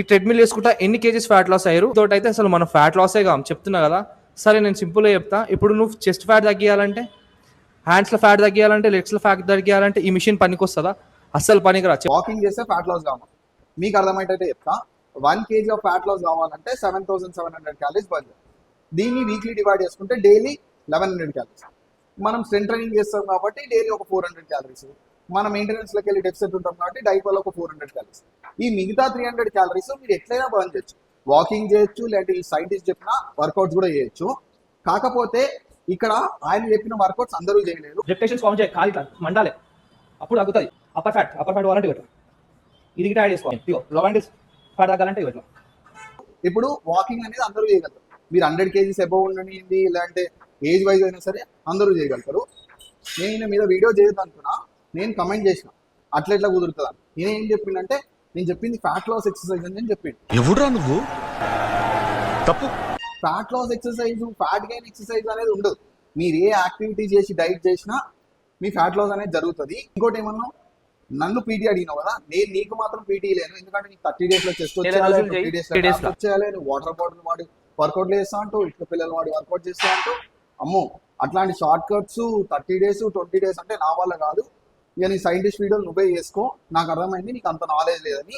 ఈ ట్రెడ్మిల్ వేసుకుంటా ఎన్ని కేజీస్ ఫ్యాట్ లాస్ అయ్యారు తోటి అయితే అసలు మనం ఫ్యాట్ లాసే కాం చెప్తున్నా కదా. సరే నేను సింపుల్గా చెప్తా. ఇప్పుడు నువ్వు చెస్ట్ ఫ్యాట్ తగ్గియాలంటే, హ్యాండ్స్లో ఫ్యాట్ తగ్గియాలంటే, లెగ్స్లో ఫ్యాట్ తగ్గియాలంటే ఈ మిషన్ పనికి వస్తుందా? అస్సలు పనికిరా. వాకింగ్ చేస్తే ఫ్యాట్ లాస్ కావాలి. మీకు అర్థమైతే చెప్తా. 1 kg ఆఫ్ ఫ్యాట్ లాస్ కావాలంటే 7700 క్యాలరీస్ బర్న్ చేయాలి. దీన్ని వీక్లీ డివైడ్ చేసుకుంటే డైలీ 1100 క్యాలరీస్. మనం స్ట్రెంత్ ట్రైనింగ్ చేస్తాం కాబట్టి డైలీ ఒక 400 క్యాలరీస్. మన మెయింటెనెన్స్లోకి వెళ్ళి డెఫిసిట్ ఉంటాం కాబట్టి డైట్ వల్ల ఒక 400 క్యాలరీస్. ఈ మిగతా 300 క్యాలరీస్ మీరు ఎట్లయినా బర్న్ చేయొచ్చు. వాకింగ్ చేయొచ్చు, లేదంటే ఈ సైంటిస్ట్ చెప్పిన వర్కౌట్స్ కూడా చేయొచ్చు. కాకపోతే ఇక్కడ ఆయన చెప్పిన వర్కౌట్స్ అందరూ చేయలేరు. రిపిటేషన్స్ కౌంట్ చేయాలి, ఖాళీ మండాలి, అప్పుడు తగ్గుతుంది. అప్పర్ ఫ్యాట్ వాలంటే ఇవ్వట్లా, ఇది గిట్ట యాడ్ చేసుకోవాలి. లో యాంగిల్స్ ఫ్యాట్ తగ్గాలంటే ఇవ్వట్లా. ఇప్పుడు వాకింగ్ అనేది అందరూ చేయగలుగుతారు. మీరు 100 kgs అబౌవ్ ఉండనిది, లేదంటే ఏజ్ వైజ్ అయినా సరే అందరూ చేయగలుగుతారు. నేను ఈయన మీద వీడియో చేయొద్దు అనుకున్నా, నేను కమెంట్ చేసిన అట్లా కుదురుతుందా. నేను ఏం చెప్పిందంటే, నేను చెప్పింది ఫ్యాట్ లాస్ ఎక్సర్సైజ్ అని చెప్పింది. ఎవడురా నువ్వు? తప్పు. Fat loss exercise, fat gain exercise అనేది ఉండదు. మీరు ఏ యాక్టివిటీ చేసి డైట్ చేసినా మీ ఫ్యాట్ లాస్ అనేది జరుగుతుంది. ఇంకోటి ఏమన్నా, నన్ను పీటీ అడిగినావు కదా, నేను నీకు మాత్రం పీటీ లేను. ఎందుకంటే నీకు 30 days లో చెస్ట్ వచ్చేయాలి, 20 days లో వచ్చేయాలి, నువ్వు వాటర్ బాటిల్ వాడి వర్కౌట్ చేస్తా అంటూ, ఇట్లా పిల్లలు వాడి వర్కౌట్ చేస్తా అంటూ, అమ్మో అట్లాంటి షార్ట్ కట్స్ 30 days 20 days అంటే నా వల్ల కాదు. ఇక నీ సైంటిస్ట్ వీడియోలు నువ్వే చేసుకో, నాకు అర్థమైంది నీకు అంత నాలెడ్జ్ లేదని.